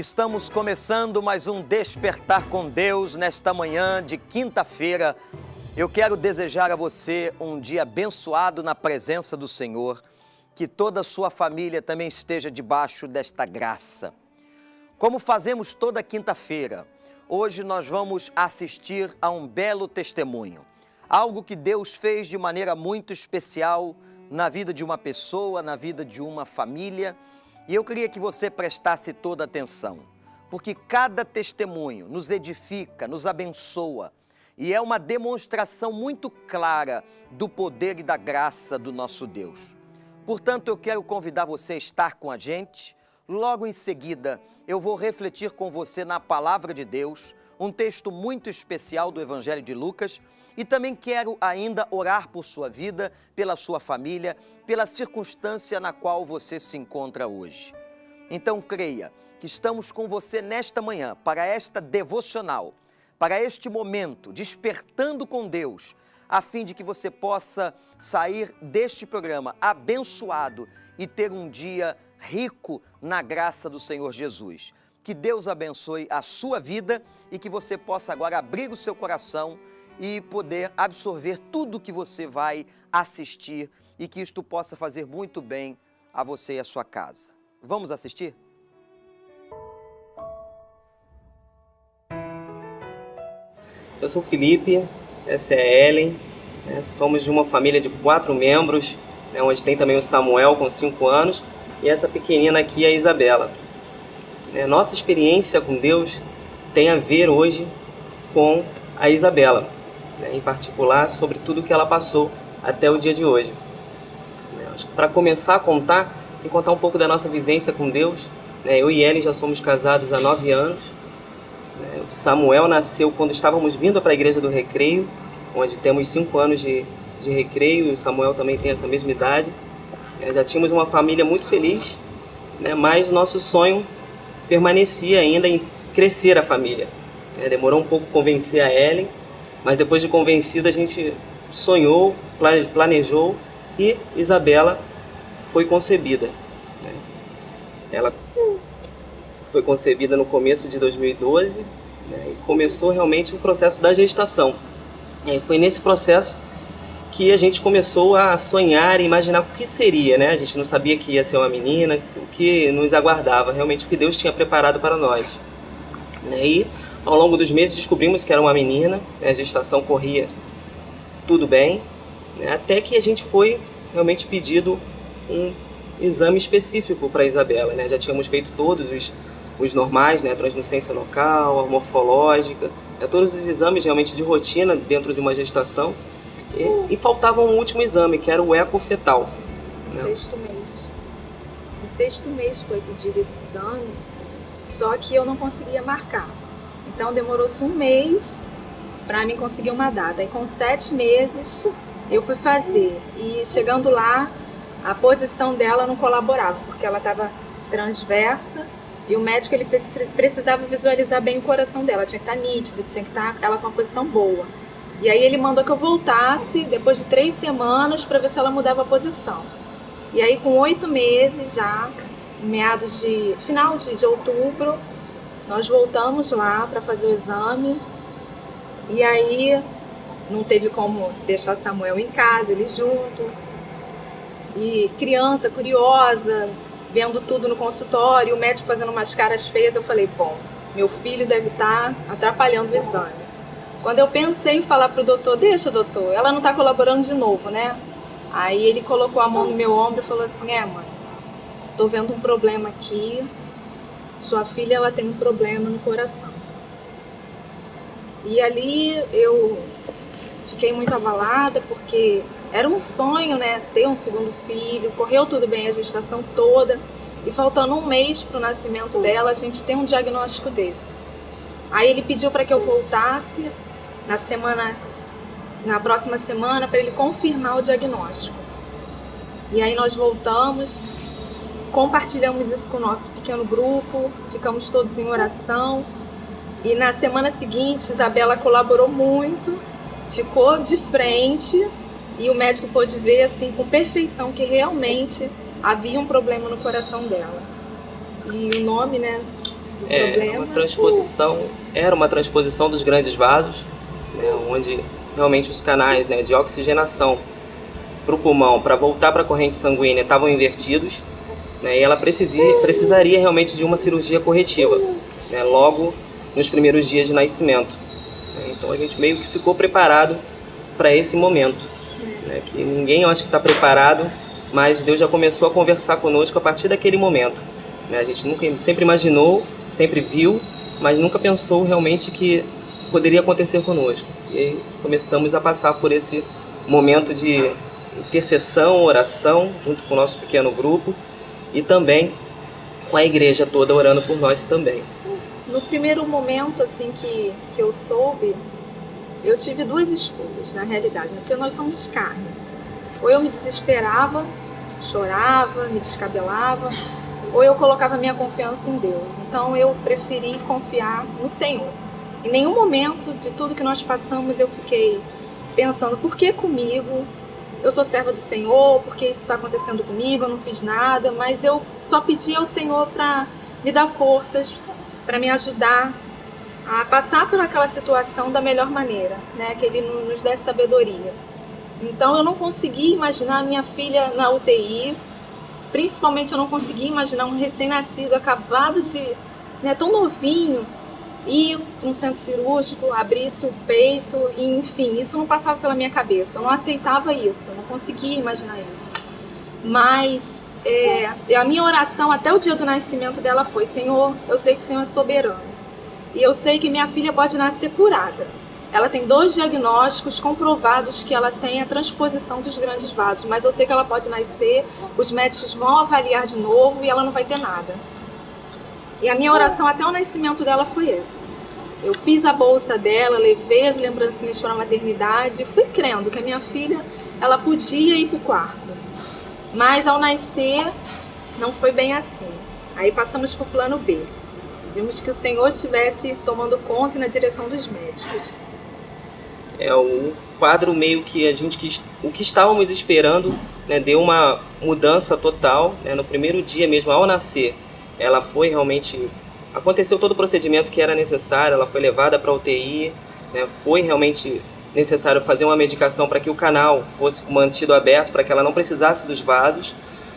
Estamos começando mais um Despertar com Deus nesta manhã de quinta-feira. Eu quero desejar a você um dia abençoado na presença do Senhor, que toda a sua família também esteja debaixo desta graça. Como fazemos toda quinta-feira, hoje nós vamos assistir a um belo testemunho, algo que Deus fez de maneira muito especial na vida de uma pessoa, na vida de uma família. E eu queria que você prestasse toda atenção, porque cada testemunho nos edifica, nos abençoa e é uma demonstração muito clara do poder e da graça do nosso Deus. Portanto, eu quero convidar você a estar com a gente. Logo em seguida, eu vou refletir com você na Palavra de Deus, um texto muito especial do Evangelho de Lucas, e também quero ainda orar por sua vida, pela sua família, pela circunstância na qual você se encontra hoje. Então creia que estamos com você nesta manhã, para esta devocional, para este momento, despertando com Deus, a fim de que você possa sair deste programa abençoado e ter um dia rico na graça do Senhor Jesus. Que Deus abençoe a sua vida e que você possa agora abrir o seu coração e poder absorver tudo que você vai assistir e que isto possa fazer muito bem a você e a sua casa. Vamos assistir? Eu sou o Felipe, essa é a Ellen, somos de uma família de 4 membros, onde tem também o Samuel com 5 anos e essa pequenina aqui é a Isabela. Nossa experiência com Deus tem a ver hoje com a Isabela, em particular sobre tudo que ela passou até o dia de hoje. Para começar a contar, tem que contar um pouco da nossa vivência com Deus. Eu e Ellen já somos casados há 9 anos. O Samuel nasceu quando estávamos vindo para a Igreja do Recreio, onde temos 5 anos de recreio, e o Samuel também tem essa mesma idade. Já tínhamos uma família muito feliz, mas o nosso sonho permanecia ainda em crescer a família. Demorou um pouco convencer a Ellen, mas depois de convencida a gente sonhou, planejou e Isabela foi concebida. Ela foi concebida no começo de 2012 e começou realmente o processo da gestação. Foi nesse processo que a gente começou a sonhar e imaginar o que seria, A gente não sabia que ia ser uma menina, o que nos aguardava, realmente o que Deus tinha preparado para nós. E ao longo dos meses descobrimos que era uma menina, a gestação corria tudo bem, até que a gente foi realmente pedido um exame específico para a Isabela. Já tínhamos feito todos os normais, a translucência local, a morfológica, todos os exames realmente de rotina dentro de uma gestação. E faltava um último exame, que era o ecofetal. No 6º mês. No 6º mês foi pedido esse exame, só que eu não conseguia marcar. Então demorou-se um mês para mim conseguir uma data. E com 7 meses eu fui fazer. E chegando lá, a posição dela não colaborava, porque ela estava transversa e o médico ele precisava visualizar bem o coração dela. Tinha que estar nítido, tinha que estar ela com uma posição boa. E aí ele mandou que eu voltasse depois de 3 semanas para ver se ela mudava a posição. E aí com 8 meses já, final de outubro, nós voltamos lá para fazer o exame. E aí não teve como deixar Samuel em casa, ele junto. E criança curiosa, vendo tudo no consultório, o médico fazendo umas caras feias, eu falei, bom, meu filho deve estar atrapalhando o exame. Quando eu pensei em falar pro doutor, deixa doutor, ela não está colaborando de novo, Aí ele colocou a mão no meu ombro e falou assim, mãe, tô vendo um problema aqui, sua filha ela tem um problema no coração. E ali eu fiquei muito abalada, porque era um sonho, ter um segundo filho, correu tudo bem a gestação toda, e faltando um mês para o nascimento dela, a gente tem um diagnóstico desse. Aí ele pediu para que eu voltasse na próxima semana para ele confirmar o diagnóstico. E aí nós voltamos, compartilhamos isso com o nosso pequeno grupo, ficamos todos em oração. E na semana seguinte, Isabela colaborou muito, ficou de frente e o médico pôde ver assim com perfeição que realmente havia um problema no coração dela. E o nome, problema. Era uma transposição dos grandes vasos, né, onde realmente os canais, né, de oxigenação para o pulmão, para voltar para a corrente sanguínea, estavam invertidos, né, e ela precisaria realmente de uma cirurgia corretiva, né, logo nos primeiros dias de nascimento. Então a gente meio que ficou preparado para esse momento, né, que ninguém, eu acho que está preparado, mas Deus já começou a conversar conosco a partir daquele momento. Né, a gente sempre imaginou, sempre viu, mas nunca pensou realmente que poderia acontecer conosco. E aí começamos a passar por esse momento de intercessão, oração, junto com o nosso pequeno grupo e também com a igreja toda orando por nós também. No primeiro momento assim que eu soube, eu tive duas escolhas, na realidade, porque nós somos carne. Ou eu me desesperava, chorava, me descabelava, ou eu colocava minha confiança em Deus. Então eu preferi confiar no Senhor. Em nenhum momento de tudo que nós passamos eu fiquei pensando, por que comigo? Eu sou serva do Senhor, por que isso está acontecendo comigo? Eu não fiz nada, mas eu só pedi ao Senhor para me dar forças, para me ajudar a passar por aquela situação da melhor maneira, né? Que Ele nos desse sabedoria. Então eu não consegui imaginar minha filha na UTI, principalmente eu não consegui imaginar um recém-nascido acabado de, né, tão novinho, ir para um centro cirúrgico, abrisse o peito, e, enfim, isso não passava pela minha cabeça, eu não aceitava isso, eu não conseguia imaginar isso. Mas a minha oração até o dia do nascimento dela foi: Senhor, eu sei que o Senhor é soberano, e eu sei que minha filha pode nascer curada. Ela tem 2 diagnósticos comprovados que ela tem a transposição dos grandes vasos, mas eu sei que ela pode nascer, os médicos vão avaliar de novo e ela não vai ter nada. E a minha oração até o nascimento dela foi essa. Eu fiz a bolsa dela, levei as lembrancinhas para a maternidade e fui crendo que a minha filha, ela podia ir para o quarto. Mas ao nascer, não foi bem assim. Aí passamos para o plano B. Pedimos que o Senhor estivesse tomando conta e na direção dos médicos. O quadro meio que o que estávamos esperando, né, deu uma mudança total, né, no primeiro dia mesmo, ao nascer. Ela foi realmente, aconteceu todo o procedimento que era necessário, ela foi levada para a UTI, né, foi realmente necessário fazer uma medicação para que o canal fosse mantido aberto, para que ela não precisasse dos vasos,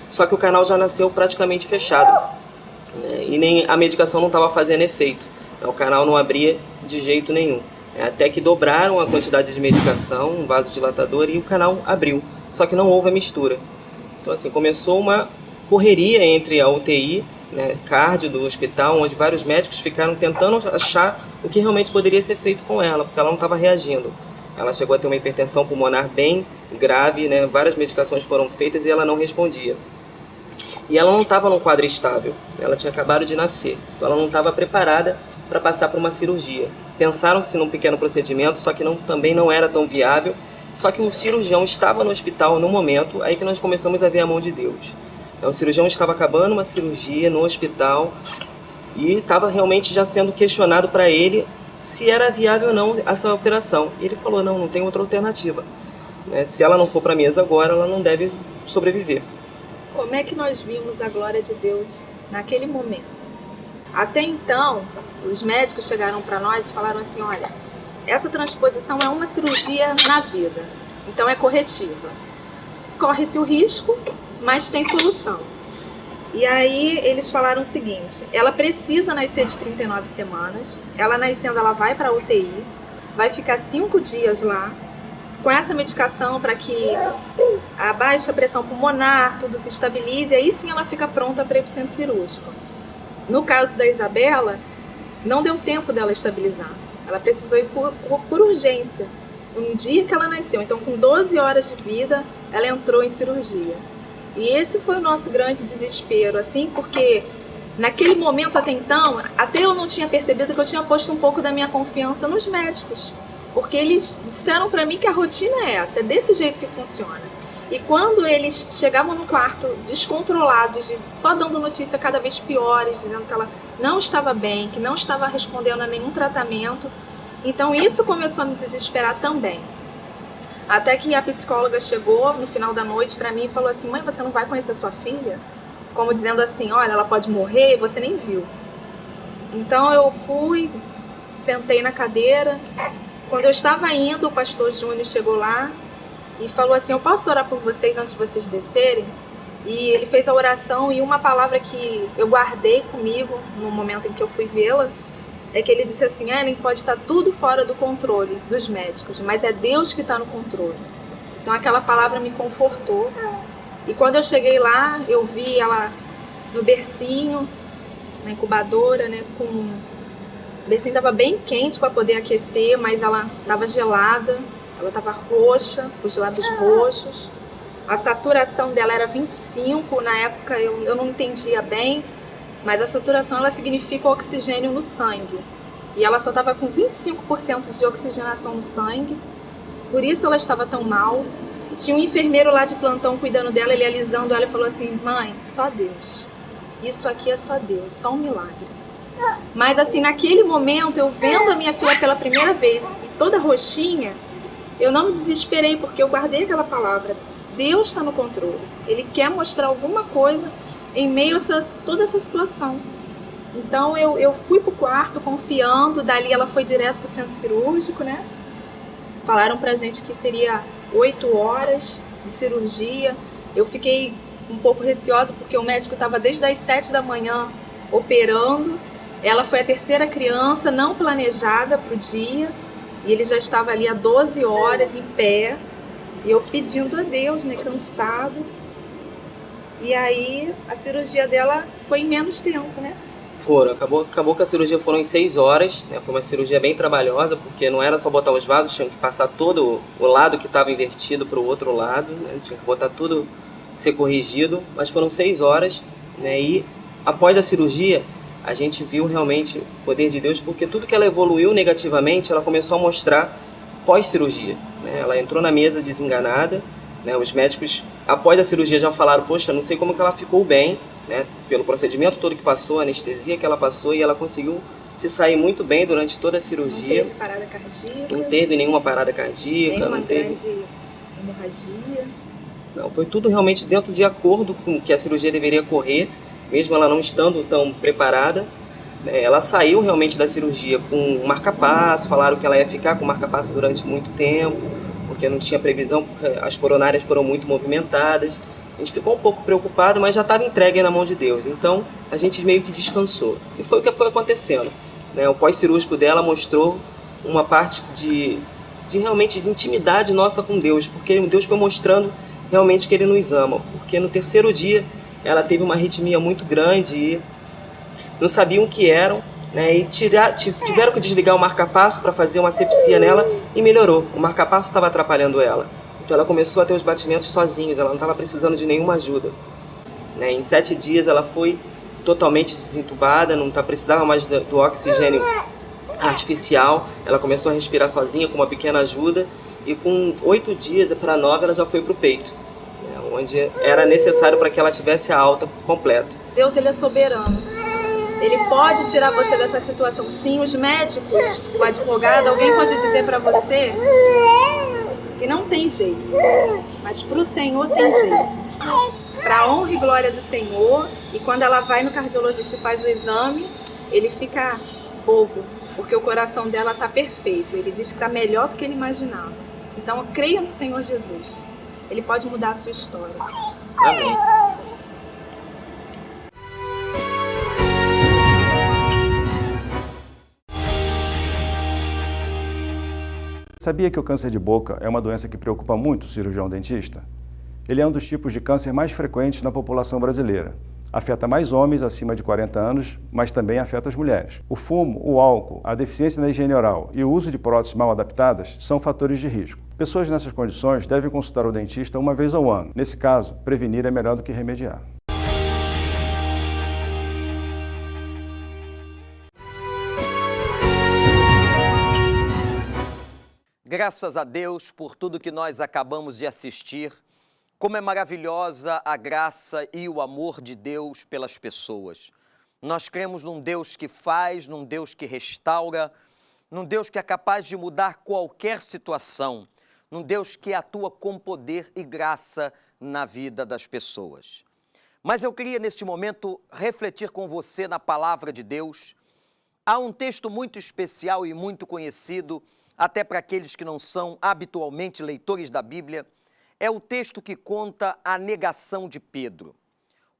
só que o canal já nasceu praticamente fechado, né, e nem a medicação não estava fazendo efeito, né, o canal não abria de jeito nenhum. Até que dobraram a quantidade de medicação, um vasodilatador, e o canal abriu. Só que não houve a mistura. Então, assim, começou uma correria entre a UTI, né, cardio do hospital, onde vários médicos ficaram tentando achar o que realmente poderia ser feito com ela, porque ela não estava reagindo. Ela chegou a ter uma hipertensão pulmonar bem grave, né, várias medicações foram feitas e ela não respondia. E ela não estava num quadro estável, ela tinha acabado de nascer, então ela não estava preparada para passar por uma cirurgia. Pensaram-se num pequeno procedimento, só que também não era tão viável, só que o cirurgião estava no hospital no momento, aí que nós começamos a ver a mão de Deus. O cirurgião estava acabando uma cirurgia no hospital e estava realmente já sendo questionado para ele se era viável ou não essa operação. E ele falou, não tem outra alternativa. Se ela não for para a mesa agora, ela não deve sobreviver. Como é que nós vimos a glória de Deus naquele momento? Até então, os médicos chegaram para nós e falaram assim, olha, essa transposição é uma cirurgia na vida, então é corretiva. Corre-se o risco, mas tem solução. E aí eles falaram o seguinte, ela precisa nascer de 39 semanas, ela nascendo ela vai para a UTI, vai ficar 5 dias lá, com essa medicação para que a baixa pressão pulmonar, tudo se estabilize, e aí sim ela fica pronta para ir para o centro cirúrgico. No caso da Isabela, não deu tempo dela estabilizar. Ela precisou ir por urgência. Um dia que ela nasceu, então com 12 horas de vida, ela entrou em cirurgia. E esse foi o nosso grande desespero, assim, porque naquele momento até então, até eu não tinha percebido que eu tinha posto um pouco da minha confiança nos médicos. Porque eles disseram pra mim que a rotina é essa, é desse jeito que funciona. E quando eles chegavam no quarto descontrolados, só dando notícia cada vez piores, dizendo que ela não estava bem, que não estava respondendo a nenhum tratamento, então isso começou a me desesperar também. Até que a psicóloga chegou no final da noite pra mim e falou assim, mãe, você não vai conhecer sua filha? Como dizendo assim, olha, ela pode morrer e você nem viu. Então eu fui, sentei na cadeira. Quando eu estava indo, o pastor Júnior chegou lá e falou assim: eu posso orar por vocês antes de vocês descerem? E ele fez a oração, e uma palavra que eu guardei comigo no momento em que eu fui vê-la é que ele disse assim: Ellen, pode estar tudo fora do controle dos médicos, mas é Deus que está no controle. Então aquela palavra me confortou. E quando eu cheguei lá, eu vi ela no bercinho, na incubadora, né, o bercinho estava bem quente para poder aquecer, mas ela estava gelada, ela estava roxa, os lábios roxos. A saturação dela era 25, na época eu não entendia bem, mas a saturação ela significa oxigênio no sangue. E ela só estava com 25% de oxigenação no sangue, por isso ela estava tão mal. E tinha um enfermeiro lá de plantão cuidando dela, ele alisando ela e falou assim: mãe, só Deus. Isso aqui é só Deus, só um milagre. Mas assim, naquele momento, eu vendo a minha filha pela primeira vez e toda roxinha, eu não me desesperei, porque eu guardei aquela palavra. Deus está no controle. Ele quer mostrar alguma coisa em meio a toda essa situação. Então eu fui pro quarto confiando, dali ela foi direto pro centro cirúrgico, né? Falaram pra gente que seria 8 horas de cirurgia. Eu fiquei um pouco receosa porque o médico estava desde as 7 da manhã operando. Ela foi a terceira criança não planejada pro dia e ele já estava ali há 12 horas em pé. E eu pedindo a Deus, né, cansado. E aí a cirurgia dela foi em menos tempo, né? Acabou que a cirurgia foram em 6 horas, né? Foi uma cirurgia bem trabalhosa, porque não era só botar os vasos, tinha que passar todo o lado que estava invertido para o outro lado, né? Tinha que botar tudo, ser corrigido, mas foram 6 horas, né? E após a cirurgia, a gente viu realmente o poder de Deus, porque tudo que ela evoluiu negativamente, ela começou a mostrar pós-cirurgia, né? Ela entrou na mesa desenganada, né? Os médicos, após a cirurgia, já falaram: poxa, não sei como que ela ficou bem, né? Pelo procedimento todo que passou, a anestesia que ela passou, e ela conseguiu se sair muito bem durante toda a cirurgia. Não teve parada cardíaca. Não teve nenhuma parada cardíaca. Nenhuma não teve grande hemorragia. Não, foi tudo realmente dentro de acordo com o que a cirurgia deveria correr, mesmo ela não estando tão preparada. Ela saiu realmente da cirurgia com um marca-passo, falaram que ela ia ficar com marca-passo durante muito tempo, porque não tinha previsão, porque as coronárias foram muito movimentadas. A gente ficou um pouco preocupado, mas já estava entregue na mão de Deus. Então, a gente meio que descansou. E foi o que foi acontecendo, né? O pós-cirúrgico dela mostrou uma parte de realmente de intimidade nossa com Deus, porque Deus foi mostrando realmente que Ele nos ama. Porque no terceiro dia, ela teve uma arritmia muito grande e não sabiam o que eram, né? E tiveram que desligar o marca-passo para fazer uma asepsia nela e melhorou. O marca-passo estava atrapalhando ela. Então ela começou a ter os batimentos sozinhos, ela não estava precisando de nenhuma ajuda, né? Em 7 dias ela foi totalmente desentubada, não precisava mais do oxigênio artificial, ela começou a respirar sozinha com uma pequena ajuda, e com 8 dias para 9 ela já foi para o peito, né? Onde era necessário para que ela tivesse a alta completa. Deus, Ele é soberano. Ele pode tirar você dessa situação. Sim, os médicos, o advogado, alguém pode dizer para você que não tem jeito, mas para o Senhor tem jeito. Para a honra e glória do Senhor. E quando ela vai no cardiologista e faz o exame, ele fica bobo, porque o coração dela está perfeito. Ele diz que está melhor do que ele imaginava. Então, creia no Senhor Jesus. Ele pode mudar a sua história. Amém. Sabia que o câncer de boca é uma doença que preocupa muito o cirurgião dentista? Ele é um dos tipos de câncer mais frequentes na população brasileira. Afeta mais homens acima de 40 anos, mas também afeta as mulheres. O fumo, o álcool, a deficiência na higiene oral e o uso de próteses mal adaptadas são fatores de risco. Pessoas nessas condições devem consultar o dentista uma vez ao ano. Nesse caso, prevenir é melhor do que remediar. Graças a Deus por tudo que nós acabamos de assistir. Como é maravilhosa a graça e o amor de Deus pelas pessoas. Nós cremos num Deus que faz, num Deus que restaura, num Deus que é capaz de mudar qualquer situação, num Deus que atua com poder e graça na vida das pessoas. Mas eu queria neste momento refletir com você na palavra de Deus Há um texto muito especial e muito conhecido, até para aqueles que não são habitualmente leitores da Bíblia. É o texto que conta a negação de Pedro.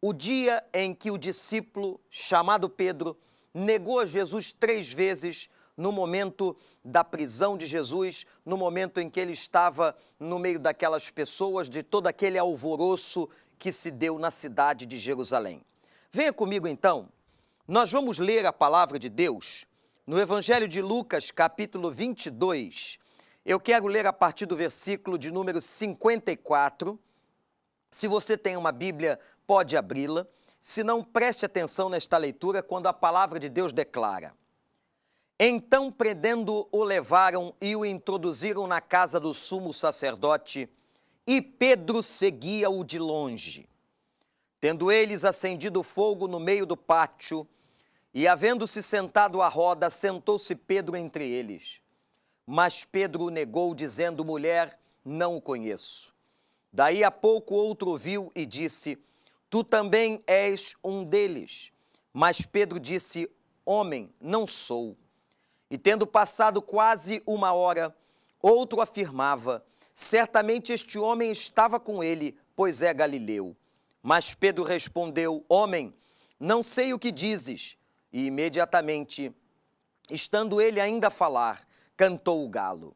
O dia em que o discípulo, chamado Pedro, negou a Jesus 3 vezes no momento da prisão de Jesus, no momento em que ele estava no meio daquelas pessoas, de todo aquele alvoroço que se deu na cidade de Jerusalém. Venha comigo então, nós vamos ler a palavra de Deus no Evangelho de Lucas, capítulo 22. Eu quero ler a partir do versículo de número 54. Se você tem uma Bíblia, pode abri-la. Se não, preste atenção nesta leitura quando a palavra de Deus declara: Então, prendendo, o levaram e o introduziram na casa do sumo sacerdote, e Pedro seguia-o de longe. Tendo eles acendido fogo no meio do pátio, e havendo-se sentado à roda, sentou-se Pedro entre eles. Mas Pedro o negou, dizendo: Mulher, não o conheço. Daí a pouco outro o viu e disse: Tu também és um deles. Mas Pedro disse: Homem, não sou. E tendo passado quase 1 hora, outro afirmava: Certamente este homem estava com ele, pois é galileu. Mas Pedro respondeu: Homem, não sei o que dizes. E imediatamente, estando ele ainda a falar, cantou o galo.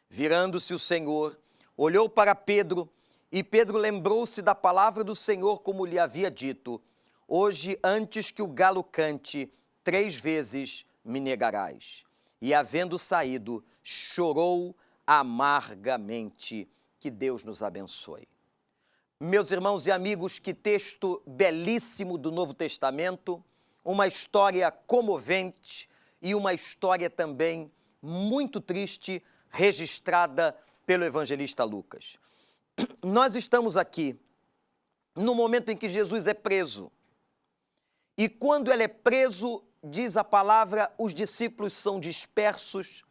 Virando-se o Senhor, olhou para Pedro, e Pedro lembrou-se da palavra do Senhor, como lhe havia dito: Hoje, antes que o galo cante, 3 vezes me negarás. E, havendo saído, chorou amargamente. Que Deus nos abençoe. Meus irmãos e amigos, que texto belíssimo do Novo Testamento, uma história comovente e uma história também muito triste, registrada pelo evangelista Lucas. Nós estamos aqui no momento em que Jesus é preso. E quando ele é preso, diz a palavra, os discípulos são dispersos.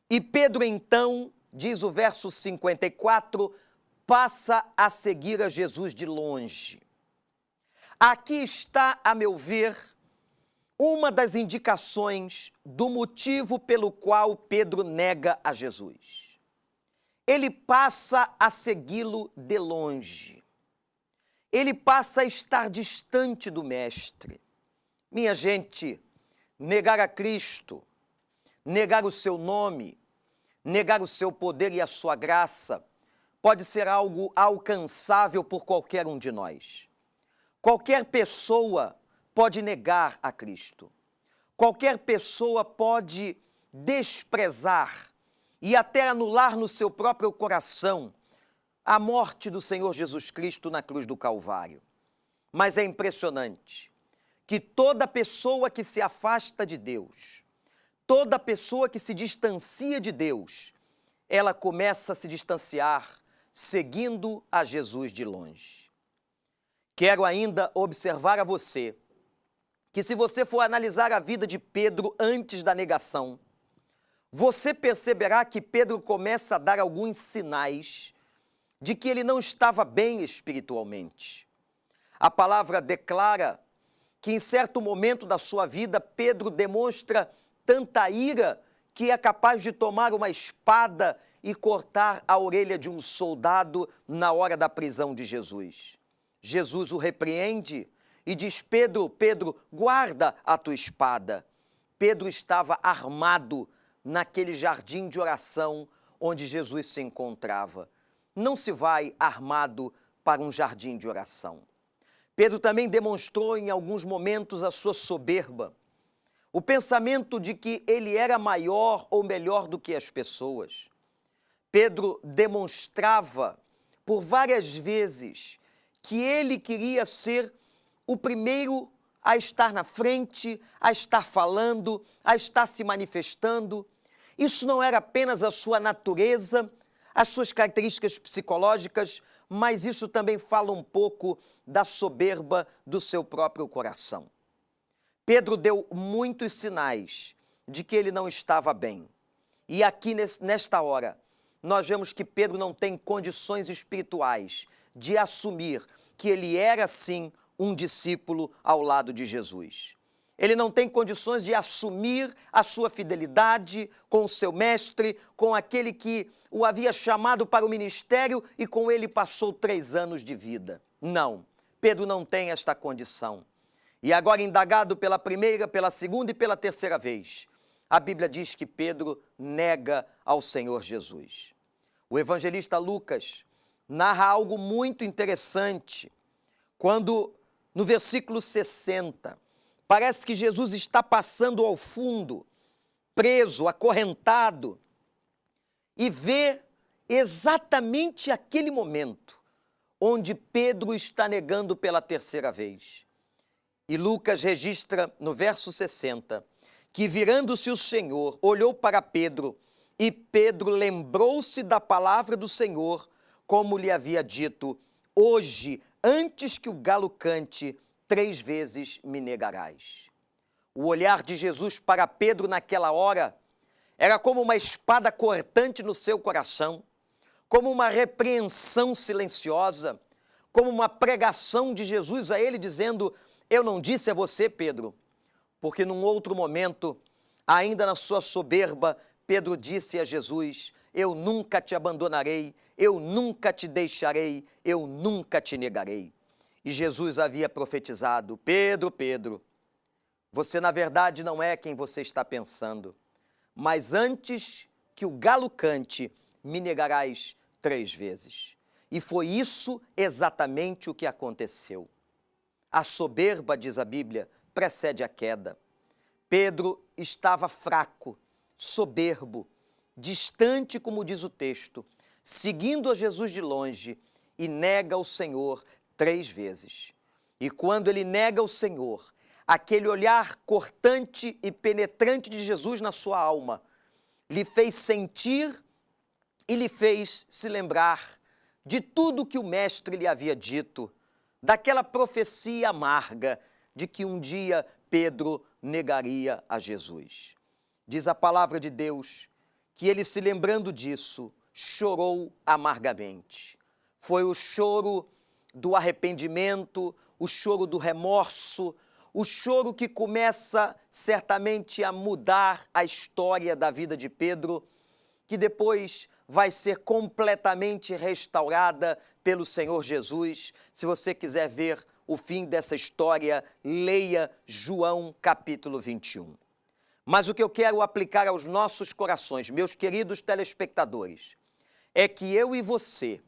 E Pedro, então, diz o verso 54, passa a seguir a Jesus de longe. Aqui está, a meu ver, uma das indicações do motivo pelo qual Pedro nega a Jesus. Ele passa a segui-lo de longe. Ele passa a estar distante do Mestre. Minha gente, negar a Cristo, negar o seu nome, negar o seu poder e a sua graça, pode ser algo alcançável por qualquer um de nós. Qualquer pessoa pode negar a Cristo. Qualquer pessoa pode desprezar e até anular no seu próprio coração a morte do Senhor Jesus Cristo na cruz do Calvário. Mas é impressionante que toda pessoa que se afasta de Deus, toda pessoa que se distancia de Deus, ela começa a se distanciar seguindo a Jesus de longe. Quero ainda observar a você que, se você for analisar a vida de Pedro antes da negação, você perceberá que Pedro começa a dar alguns sinais de que ele não estava bem espiritualmente. A palavra declara que em certo momento da sua vida, Pedro demonstra tanta ira que é capaz de tomar uma espada e cortar a orelha de um soldado na hora da prisão de Jesus. Jesus o repreende e diz: Pedro, guarda a tua espada. Pedro estava armado naquele jardim de oração onde Jesus se encontrava. Não se vai armado para um jardim de oração. Pedro também demonstrou em alguns momentos a sua soberba, o pensamento de que ele era maior ou melhor do que as pessoas. Pedro demonstrava por várias vezes que ele queria ser o primeiro a estar na frente, a estar falando, a estar se manifestando. Isso não era apenas a sua natureza, as suas características psicológicas, mas isso também fala um pouco da soberba do seu próprio coração. Pedro deu muitos sinais de que ele não estava bem. E aqui, nesta hora, nós vemos que Pedro não tem condições espirituais de assumir que ele era, sim, um discípulo ao lado de Jesus. Ele não tem condições de assumir a sua fidelidade com o seu mestre, com aquele que o havia chamado para o ministério e com ele passou 3 anos de vida. Não, Pedro não tem esta condição. E agora, indagado pela primeira, pela segunda e pela terceira vez, a Bíblia diz que Pedro nega ao Senhor Jesus. O evangelista Lucas narra algo muito interessante, quando no versículo 60, parece que Jesus está passando ao fundo, preso, acorrentado, e vê exatamente aquele momento onde Pedro está negando pela terceira vez. E Lucas registra no verso 60, que virando-se o Senhor, olhou para Pedro, e Pedro lembrou-se da palavra do Senhor, como lhe havia dito: hoje, antes que o galo cante, 3 vezes me negarás. O olhar de Jesus para Pedro naquela hora era como uma espada cortante no seu coração, como uma repreensão silenciosa, como uma pregação de Jesus a ele dizendo: eu não disse a você, Pedro, porque num outro momento, ainda na sua soberba, Pedro disse a Jesus: eu nunca te abandonarei, eu nunca te deixarei, eu nunca te negarei. E Jesus havia profetizado: Pedro, Pedro, você na verdade não é quem você está pensando, mas antes que o galo cante, me negarás 3 vezes. E foi isso exatamente o que aconteceu. A soberba, diz a Bíblia, precede a queda. Pedro estava fraco, soberbo, distante, como diz o texto, seguindo a Jesus de longe, e nega o Senhor 3 vezes. E quando ele nega o Senhor, aquele olhar cortante e penetrante de Jesus na sua alma lhe fez sentir e lhe fez se lembrar de tudo que o mestre lhe havia dito, daquela profecia amarga de que um dia Pedro negaria a Jesus. Diz a palavra de Deus que ele, se lembrando disso, chorou amargamente. Foi o choro do arrependimento, o choro do remorso, o choro que começa certamente a mudar a história da vida de Pedro, que depois vai ser completamente restaurada pelo Senhor Jesus. Se você quiser ver o fim dessa história, leia João capítulo 21. Mas o que eu quero aplicar aos nossos corações, meus queridos telespectadores, é que eu e você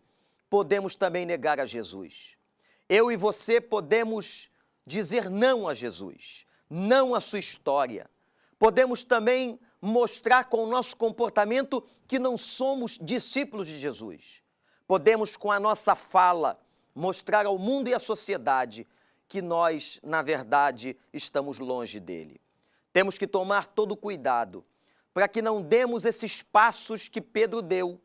podemos também negar a Jesus. Eu e você podemos dizer não a Jesus, não à sua história. Podemos também mostrar com o nosso comportamento que não somos discípulos de Jesus. Podemos, com a nossa fala, mostrar ao mundo e à sociedade que nós, na verdade, estamos longe dele. Temos que tomar todo cuidado para que não demos esses passos que Pedro deu,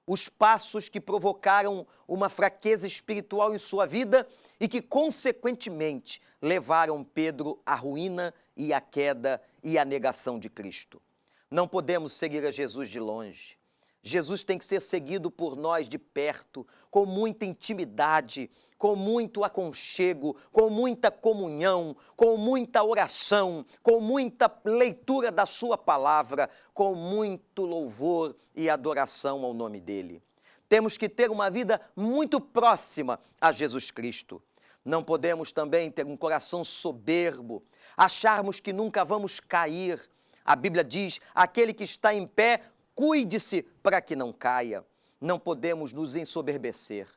os passos que provocaram uma fraqueza espiritual em sua vida e que, consequentemente, levaram Pedro à ruína e à queda e à negação de Cristo. Não podemos seguir a Jesus de longe. Jesus tem que ser seguido por nós de perto, com muita intimidade, com muito aconchego, com muita comunhão, com muita oração, com muita leitura da sua palavra, com muito louvor e adoração ao nome dele. Temos que ter uma vida muito próxima a Jesus Cristo. Não podemos também ter um coração soberbo, acharmos que nunca vamos cair. A Bíblia diz: aquele que está em pé, cuide-se para que não caia. Não podemos nos ensoberbecer,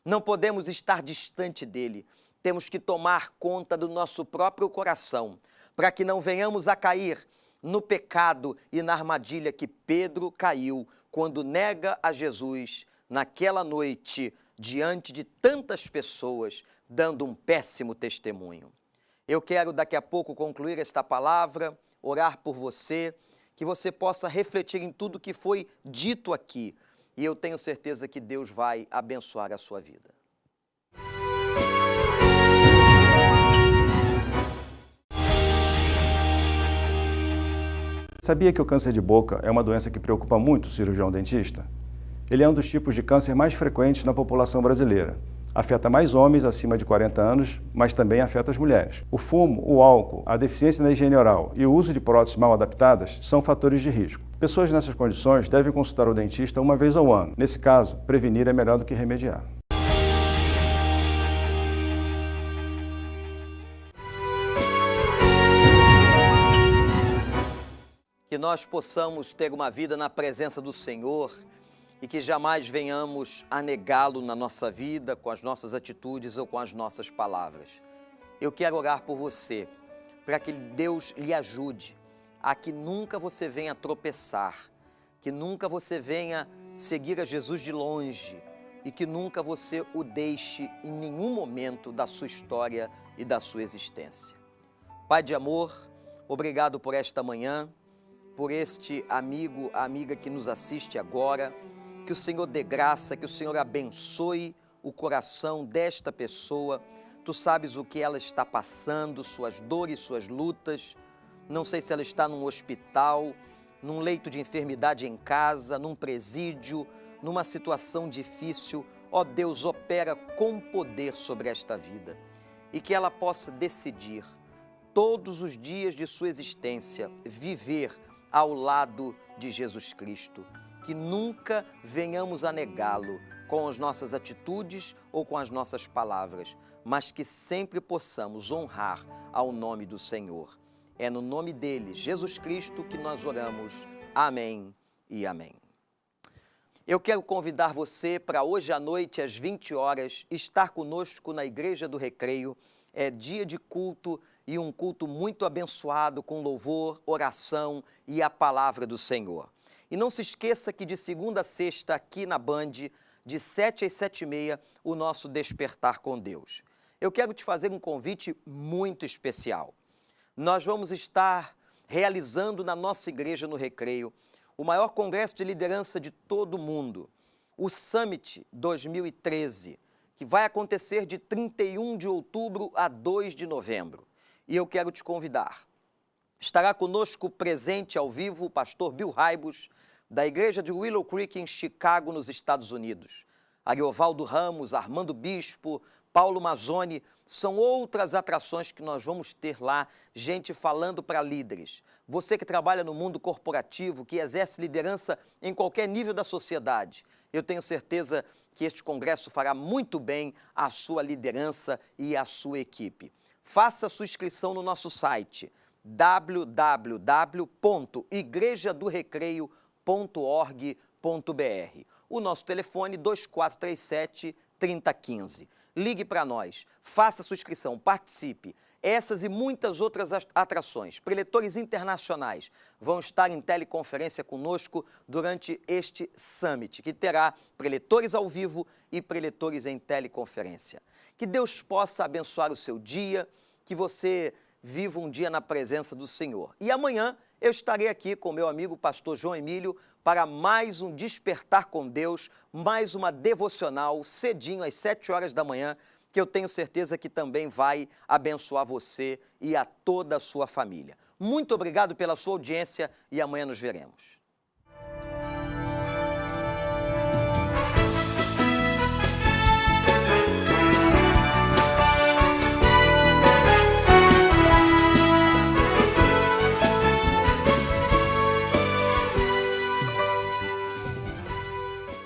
não podemos estar distante dele. Temos que tomar conta do nosso próprio coração, para que não venhamos a cair no pecado e na armadilha que Pedro caiu quando nega a Jesus naquela noite, diante de tantas pessoas, dando um péssimo testemunho. Eu quero daqui a pouco concluir esta palavra, orar por você, que você possa refletir em tudo que foi dito aqui. E eu tenho certeza que Deus vai abençoar a sua vida. Sabia que o câncer de boca é uma doença que preocupa muito o cirurgião dentista? Ele é um dos tipos de câncer mais frequentes na população brasileira. Afeta mais homens acima de 40 anos, mas também afeta as mulheres. O fumo, o álcool, a deficiência na higiene oral e o uso de próteses mal adaptadas são fatores de risco. Pessoas nessas condições devem consultar o dentista uma vez ao ano. Nesse caso, prevenir é melhor do que remediar. Que nós possamos ter uma vida na presença do Senhor e que jamais venhamos a negá-lo na nossa vida, com as nossas atitudes ou com as nossas palavras. Eu quero orar por você, para que Deus lhe ajude a que nunca você venha tropeçar, que nunca você venha seguir a Jesus de longe e que nunca você o deixe em nenhum momento da sua história e da sua existência. Pai de amor, obrigado por esta manhã, por este amigo, amiga que nos assiste agora. Que o Senhor dê graça, que o Senhor abençoe o coração desta pessoa. Tu sabes o que ela está passando, suas dores, suas lutas. Não sei se ela está num hospital, num leito de enfermidade em casa, num presídio, numa situação difícil. Ó Deus, opera com poder sobre esta vida e que ela possa decidir todos os dias de sua existência viver ao lado de Jesus Cristo. Que nunca venhamos a negá-lo com as nossas atitudes ou com as nossas palavras, mas que sempre possamos honrar ao nome do Senhor. É no nome dele, Jesus Cristo, que nós oramos. Amém e amém. Eu quero convidar você para hoje à noite, às 20 horas, estar conosco na Igreja do Recreio. É dia de culto e um culto muito abençoado com louvor, oração e a palavra do Senhor. E não se esqueça que de segunda a sexta, aqui na Band, de 7 às 7h30, o nosso Despertar com Deus. Eu quero te fazer um convite muito especial. Nós vamos estar realizando na nossa igreja no Recreio o maior congresso de liderança de todo o mundo, o Summit 2013, que vai acontecer de 31 de outubro a 2 de novembro. E eu quero te convidar. Estará conosco presente ao vivo o pastor Bill Raibos, da igreja de Willow Creek, em Chicago, nos Estados Unidos. Ariovaldo Ramos, Armando Bispo, Paulo Mazzoni, são outras atrações que nós vamos ter lá, gente falando para líderes. Você que trabalha no mundo corporativo, que exerce liderança em qualquer nível da sociedade, eu tenho certeza que este congresso fará muito bem à sua liderança e à sua equipe. Faça a sua inscrição no nosso site www.igrejadorecreio.org.br. O nosso telefone 2437-3015. Ligue para nós, faça a sua inscrição, participe. Essas e muitas outras atrações, preletores internacionais, vão estar em teleconferência conosco durante este Summit, que terá preletores ao vivo e preletores em teleconferência. Que Deus possa abençoar o seu dia, que você viva um dia na presença do Senhor. E amanhã eu estarei aqui com meu amigo pastor João Emílio para mais um Despertar com Deus, mais uma devocional cedinho às 7 horas da manhã, que eu tenho certeza que também vai abençoar você e a toda a sua família. Muito obrigado pela sua audiência e amanhã nos veremos.